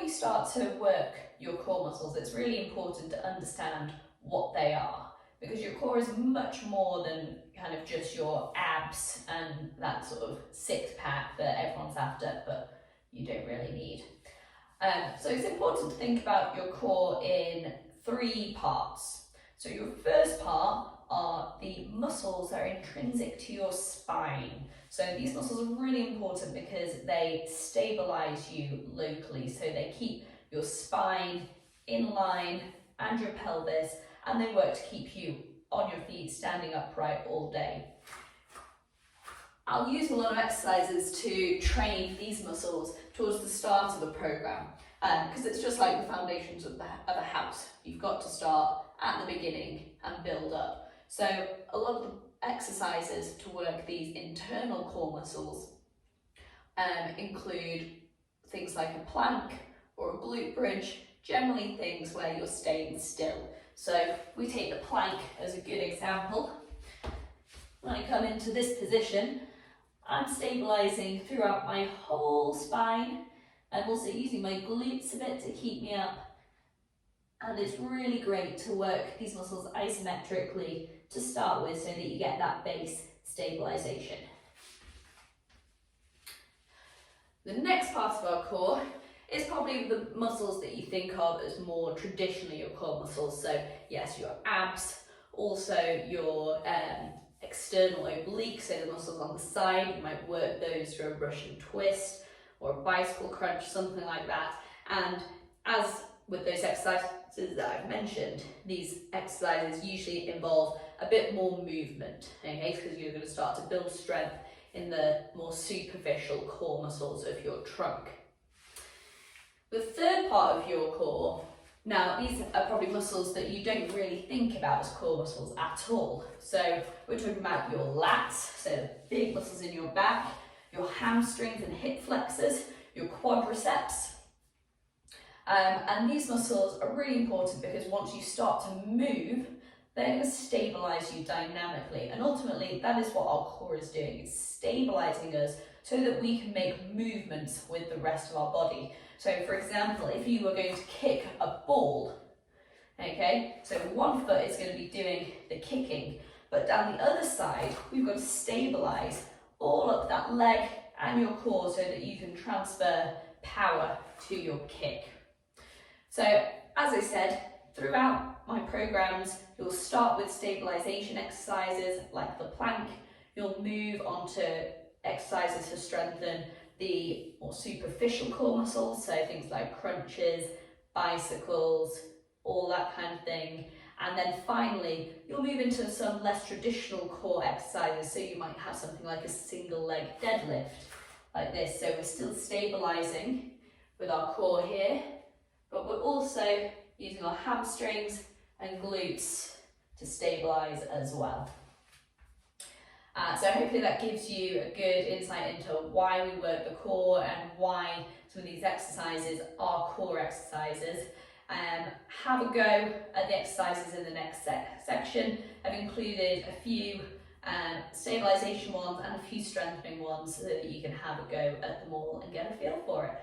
you start to work your core muscles, it's really important to understand what they are, because your core is much more than kind of just your abs and that sort of six-pack that everyone's after, but you don't really need. So it's important to think about your core in three parts. So your first part are the muscles that are intrinsic to your spine. So these muscles are really important because they stabilize you locally. So they keep your spine in line and your pelvis, and they work to keep you on your feet, standing upright all day. I'll use a lot of exercises to train these muscles towards the start of a program, because it's just like the foundations of a house. You've got to start at the beginning and build up. So a lot of the exercises to work these internal core muscles include things like a plank or a glute bridge, generally things where you're staying still. So we take the plank as a good example. When I come into this position, I'm stabilizing throughout my whole spine. I'm also using my glutes a bit to keep me up. And it's really great to work these muscles isometrically to start with so that you get that base stabilization. The next part of our core is probably the muscles that you think of as more traditionally your core muscles. So yes, your abs, also your external obliques, so the muscles on the side. You might work those through a Russian twist or a bicycle crunch, something like that. And as with those exercises that I've mentioned, these exercises usually involve a bit more movement, okay, because you're going to start to build strength in the more superficial core muscles of your trunk. The third part of your core, now these are probably muscles that you don't really think about as core muscles at all. So we're talking about your lats, so big muscles in your back, your hamstrings and hip flexors, your quadriceps. And these muscles are really important because once you start to move, they're going to stabilize you dynamically. And ultimately, that is what our core is doing. It's stabilizing us so that we can make movements with the rest of our body. So for example, if you were going to kick a ball, okay, so one foot is going to be doing the kicking, but down the other side, we've got to stabilize all up that leg and your core so that you can transfer power to your kick. So as I said, throughout my programs, you'll start with stabilization exercises like the plank. You'll move on to exercises to strengthen the more superficial core muscles, so things like crunches, bicycles, all that kind of thing. And then finally, you'll move into some less traditional core exercises. So you might have something like a single leg deadlift, like this. So we're still stabilizing with our core here, but we're also using our hamstrings and glutes to stabilize as well. So hopefully that gives you a good insight into why we work the core and why some of these exercises are core exercises. Have a go at the exercises in the next section. I've included a few stabilization ones and a few strengthening ones so that you can have a go at them all and get a feel for it.